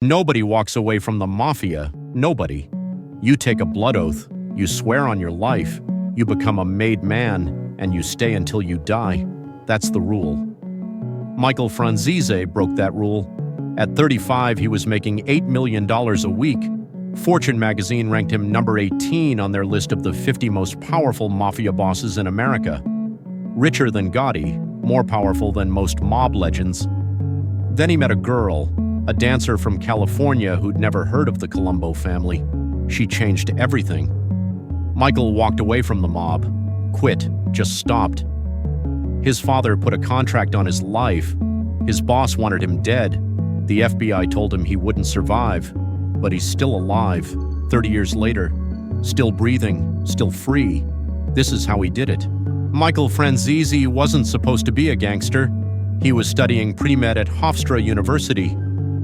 Nobody walks away from the Mafia. Nobody. You take a blood oath, you swear on your life, you become a made man, and you stay until you die. That's the rule. Michael Franzese broke that rule. At 35, he was making $8 million a week. Fortune magazine ranked him number 18 on their list of the 50 most powerful mafia bosses in America. Richer than Gotti, more powerful than most mob legends. Then he met a girl, a dancer from California who'd never heard of the Colombo family. She changed everything. Michael walked away from the mob, quit, just stopped. His father put a contract on his life. His boss wanted him dead. The FBI told him he wouldn't survive, but he's still alive, 30 years later, still breathing, still free. This is how he did it. Michael Franzese wasn't supposed to be a gangster. He was studying pre-med at Hofstra University,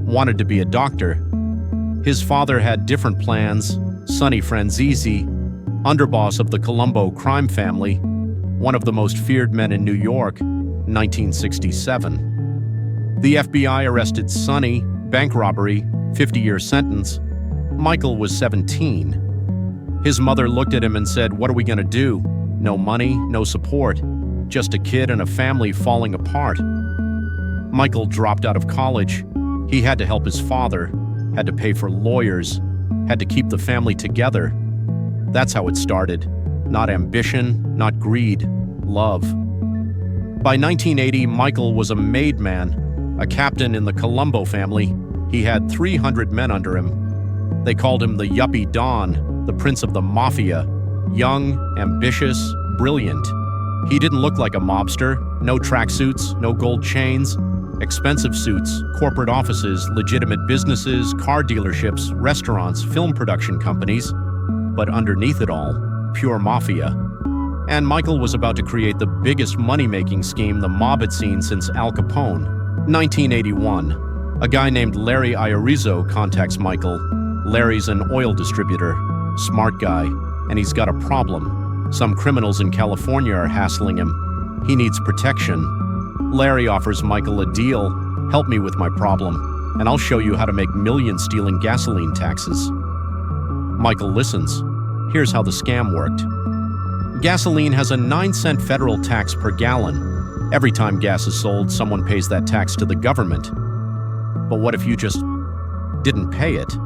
wanted to be a doctor. His father had different plans. Sonny Franzese, underboss of the Colombo crime family, one of the most feared men in New York, 1967. The FBI arrested Sonny, bank robbery, 50-year sentence. Michael was 17. His mother looked at him and said, "What are we going to do? No money, no support, just a kid and a family falling apart." Michael dropped out of college. He had to help his father, had to pay for lawyers, had to keep the family together. That's how it started. Not ambition, not greed, love. By 1980, Michael was a made man, a captain in the Colombo family. He had 300 men under him. They called him the Yuppie Don, the Prince of the Mafia. Young, ambitious, brilliant. He didn't look like a mobster. No tracksuits, no gold chains. Expensive suits, corporate offices, legitimate businesses, car dealerships, restaurants, film production companies. But underneath it all, pure mafia. And Michael was about to create the biggest money-making scheme the mob had seen since Al Capone. 1981. A guy named Larry Irizzo contacts Michael. Larry's an oil distributor, smart guy, and he's got a problem. Some criminals in California are hassling him. He needs protection. Larry offers Michael a deal. "Help me with my problem, and I'll show you how to make millions stealing gasoline taxes." Michael listens. Here's how the scam worked. Gasoline has a 9-cent federal tax per gallon. Every time gas is sold, someone pays that tax to the government. But what if you just didn't pay it?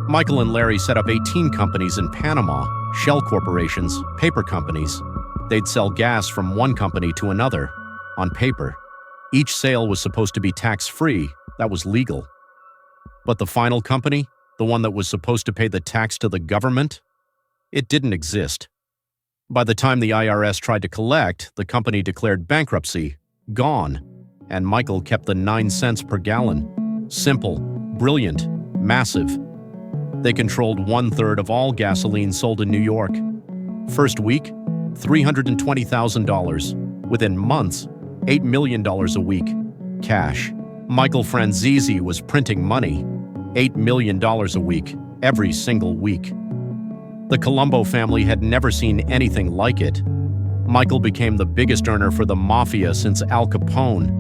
Michael and Larry set up 18 companies in Panama, shell corporations, paper companies. They'd sell gas from one company to another, on paper. Each sale was supposed to be tax-free. That was legal. But the final company, the one that was supposed to pay the tax to the government, it didn't exist. By the time the IRS tried to collect, the company declared bankruptcy, gone, and Michael kept the 9 cents per gallon. Simple, brilliant, massive. They controlled 1/3 of all gasoline sold in New York. First week, $320,000. Within months, $8 million a week. Cash. Michael Franzese was printing money. $8 million a week, every single week. The Colombo family had never seen anything like it. Michael became the biggest earner for the Mafia since Al Capone.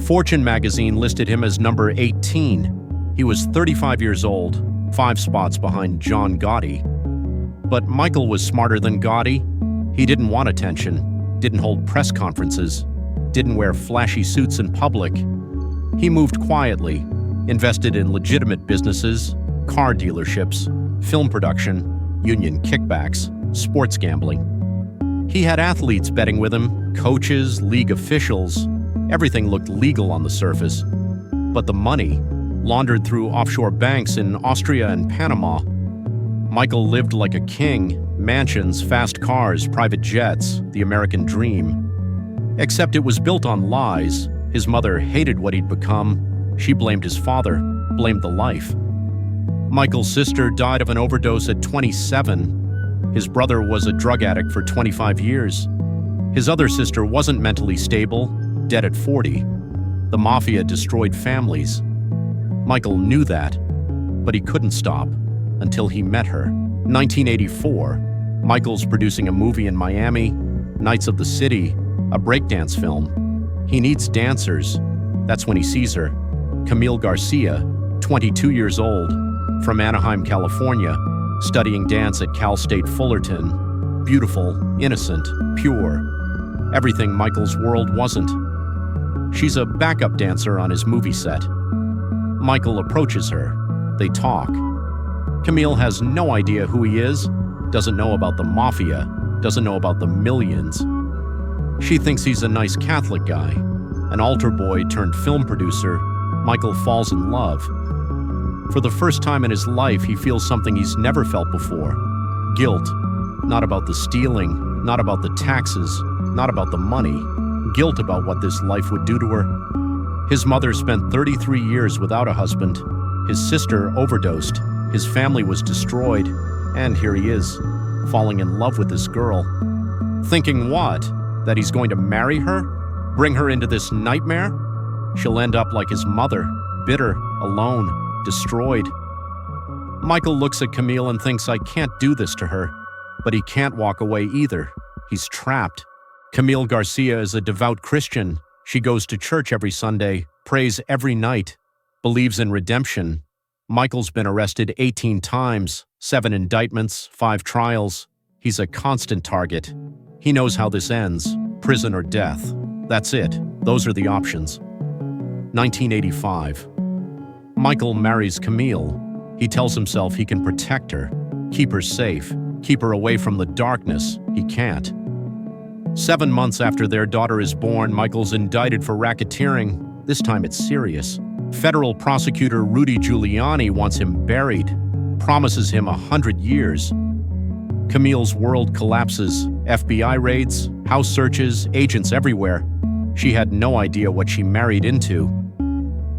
Fortune magazine listed him as number 18. He was 35 years old, 5 spots behind John Gotti. But Michael was smarter than Gotti. He didn't want attention, didn't hold press conferences, didn't wear flashy suits in public. He moved quietly, invested in legitimate businesses, car dealerships, film production, union kickbacks, sports gambling. He had athletes betting with him, coaches, league officials. Everything looked legal on the surface. But the money, laundered through offshore banks in Austria and Panama. Michael lived like a king, mansions, fast cars, private jets, the American dream. Except it was built on lies. His mother hated what he'd become. She blamed his father, blamed the life. Michael's sister died of an overdose at 27. His brother was a drug addict for 25 years. His other sister wasn't mentally stable, dead at 40. The Mafia destroyed families. Michael knew that, but he couldn't stop until he met her. 1984, Michael's producing a movie in Miami, Knights of the City, a breakdance film. He needs dancers. That's when he sees her. Camille Garcia, 22 years old, from Anaheim, California, studying dance at Cal State Fullerton. Beautiful, innocent, pure. Everything Michael's world wasn't. She's a backup dancer on his movie set. Michael approaches her. They talk. Camille has no idea who he is, doesn't know about the Mafia, doesn't know about the millions. She thinks he's a nice Catholic guy. An altar boy turned film producer, Michael falls in love. For the first time in his life, he feels something he's never felt before. Guilt. Not about the stealing, not about the taxes, not about the money. Guilt about what this life would do to her. His mother spent 33 years without a husband. His sister overdosed. His family was destroyed. And here he is, falling in love with this girl. Thinking what? That he's going to marry her? Bring her into this nightmare? She'll end up like his mother, bitter, alone, destroyed. Michael looks at Camille and thinks, I can't do this to her. But he can't walk away either. He's trapped. Camille Garcia is a devout Christian. She goes to church every Sunday, prays every night, believes in redemption. Michael's been arrested 18 times, 7 indictments, 5 trials. He's a constant target. He knows how this ends, prison or death. That's it. Those are the options. 1985. Michael marries Camille. He tells himself he can protect her, keep her safe, keep her away from the darkness. He can't. 7 months after their daughter is born, Michael's indicted for racketeering. This time it's serious. Federal prosecutor Rudy Giuliani wants him buried, promises him 100 years. Camille's world collapses. FBI raids, house searches, agents everywhere. She had no idea what she married into.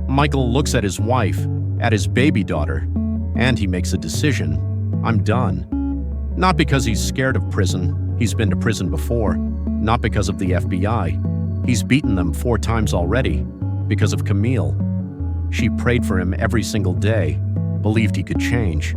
Michael looks at his wife, at his baby daughter, and he makes a decision. I'm done. Not because he's scared of prison. He's been to prison before. Not because of the FBI. He's beaten them 4 times already. Because of Camille. She prayed for him every single day, believed he could change.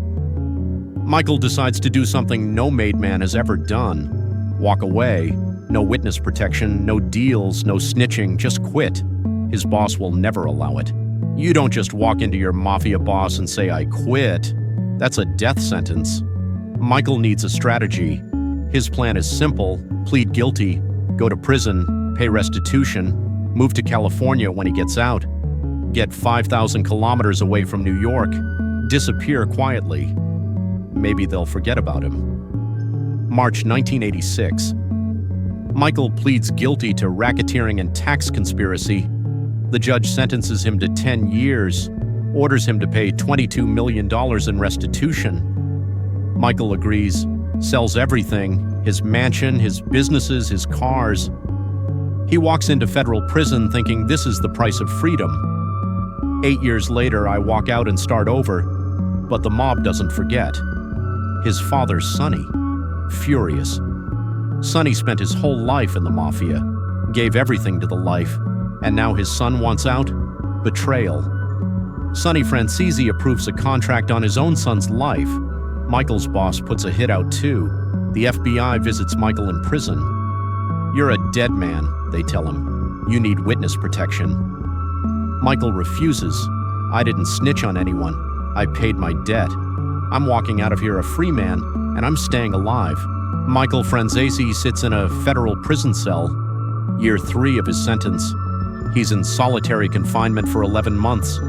Michael decides to do something no made man has ever done. Walk away. No witness protection, no deals, no snitching, just quit. His boss will never allow it. You don't just walk into your Mafia boss and say, I quit. That's a death sentence. Michael needs a strategy. His plan is simple: plead guilty, go to prison, pay restitution, move to California when he gets out, get 5,000 kilometers away from New York, disappear quietly. Maybe they'll forget about him. March 1986. Michael pleads guilty to racketeering and tax conspiracy. The judge sentences him to 10 years, orders him to pay $22 million in restitution. Michael agrees, sells everything, his mansion, his businesses, his cars. He walks into federal prison thinking this is the price of freedom. 8 years later, I walk out and start over, but the mob doesn't forget. His father, Sonny, furious. Sonny spent his whole life in the Mafia, gave everything to the life, and now his son wants out? Betrayal. Sonny Franzese approves a contract on his own son's life. Michael's boss puts a hit out too. The FBI visits Michael in prison. You're a dead man, they tell him. You need witness protection. Michael refuses. I didn't snitch on anyone. I paid my debt. I'm walking out of here a free man, and I'm staying alive. Michael Franzese sits in a federal prison cell, year 3 of his sentence. He's in solitary confinement for 11 months,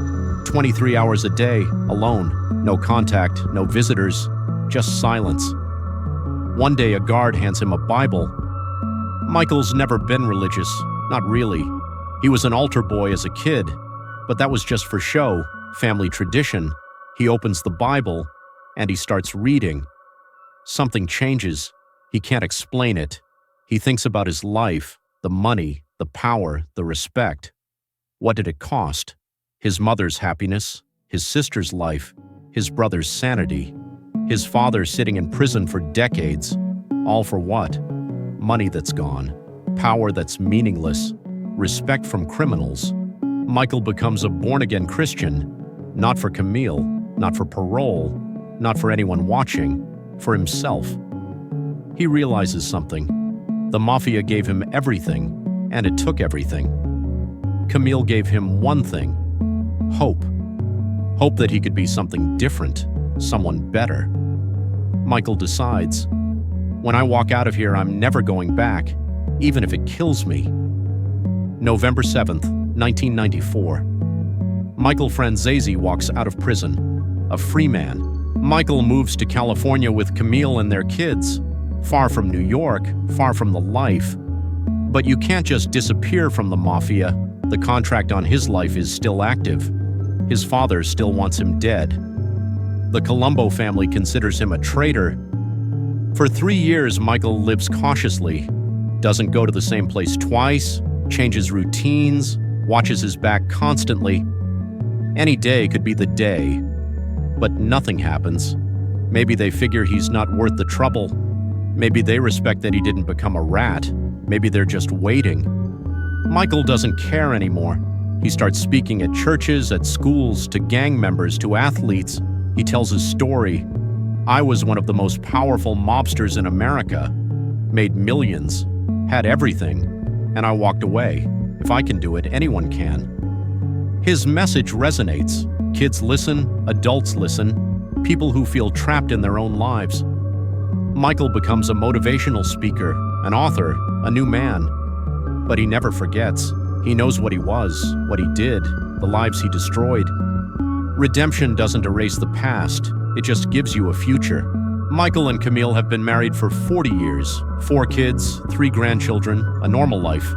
23 hours a day, alone, no contact, no visitors, just silence. One day a guard hands him a Bible. Michael's never been religious, not really. He was an altar boy as a kid, but that was just for show, family tradition. He opens the Bible, and he starts reading. Something changes. He can't explain it. He thinks about his life, the money, the power, the respect. What did it cost? His mother's happiness, his sister's life, his brother's sanity, his father sitting in prison for decades. All for what? Money that's gone, power that's meaningless, respect from criminals. Michael becomes a born-again Christian, not for Camille, not for parole, not for anyone watching, for himself. He realizes something. The Mafia gave him everything, and it took everything. Camille gave him one thing: hope. Hope that he could be something different, someone better. Michael decides, when I walk out of here, I'm never going back, even if it kills me. November 7th, 1994. Michael Franzese walks out of prison, a free man. Michael moves to California with Camille and their kids, far from New York, far from the life. But you can't just disappear from the Mafia. The contract on his life is still active. His father still wants him dead. The Colombo family considers him a traitor. For 3 years, Michael lives cautiously, doesn't go to the same place twice, changes routines, watches his back constantly. Any day could be the day, but nothing happens. Maybe they figure he's not worth the trouble. Maybe they respect that he didn't become a rat. Maybe they're just waiting. Michael doesn't care anymore. He starts speaking at churches, at schools, to gang members, to athletes. He tells his story. I was one of the most powerful mobsters in America, made millions, had everything, and I walked away. If I can do it, anyone can. His message resonates. Kids listen, adults listen, people who feel trapped in their own lives. Michael becomes a motivational speaker, an author, a new man. But he never forgets. He knows what he was, what he did, the lives he destroyed. Redemption doesn't erase the past, it just gives you a future. Michael and Camille have been married for 40 years, 4 kids, 3 grandchildren, a normal life.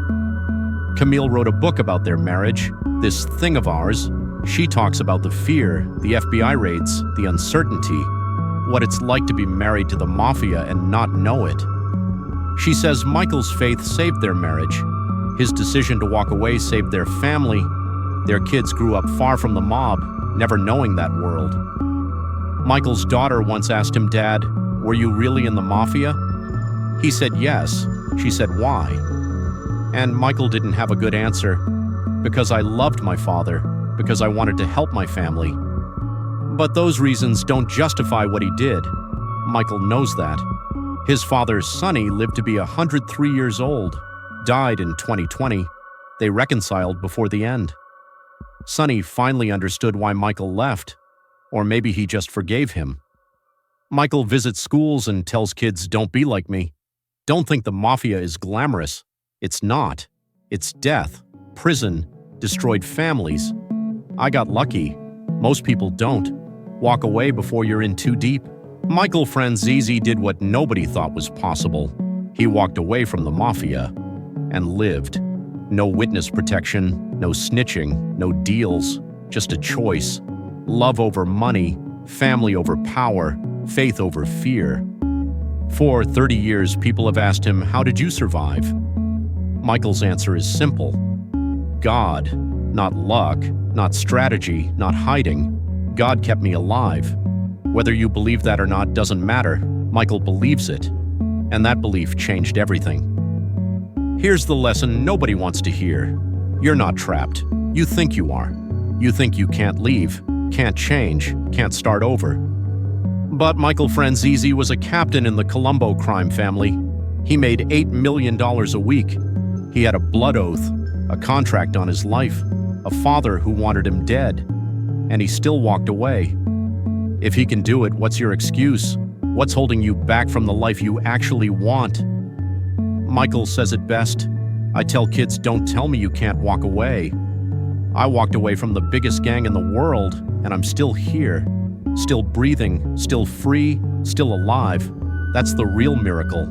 Camille wrote a book about their marriage, This Thing of Ours. She talks about the fear, the FBI raids, the uncertainty, what it's like to be married to the Mafia and not know it. She says Michael's faith saved their marriage. His decision to walk away saved their family. Their kids grew up far from the mob, never knowing that world. Michael's daughter once asked him, "Dad, were you really in the Mafia?" He said yes. She said, "Why?" And Michael didn't have a good answer. Because I loved my father, because I wanted to help my family. But those reasons don't justify what he did. Michael knows that. His father, Sonny, lived to be 103 years old, died in 2020. They reconciled before the end. Sonny finally understood why Michael left, or maybe he just forgave him. Michael visits schools and tells kids, "Don't be like me. Don't think the Mafia is glamorous. It's not. It's death, prison, destroyed families. I got lucky. Most people don't. Walk away before you're in too deep." Michael Franzese did what nobody thought was possible. He walked away from the Mafia and lived. No witness protection, no snitching, no deals, just a choice. Love over money, family over power, faith over fear. For 30 years, people have asked him, "How did you survive?" Michael's answer is simple. God. Not luck, not strategy, not hiding. God kept me alive. Whether you believe that or not doesn't matter. Michael believes it. And that belief changed everything. Here's the lesson nobody wants to hear. You're not trapped. You think you are. You think you can't leave, can't change, can't start over. But Michael Franzese was a captain in the Colombo crime family. He made $8 million a week. He had a blood oath, a contract on his life, a father who wanted him dead. And he still walked away. If he can do it, what's your excuse? What's holding you back from the life you actually want? Michael says it best. I tell kids, don't tell me you can't walk away. I walked away from the biggest gang in the world, and I'm still here. Still breathing, still free, still alive. That's the real miracle.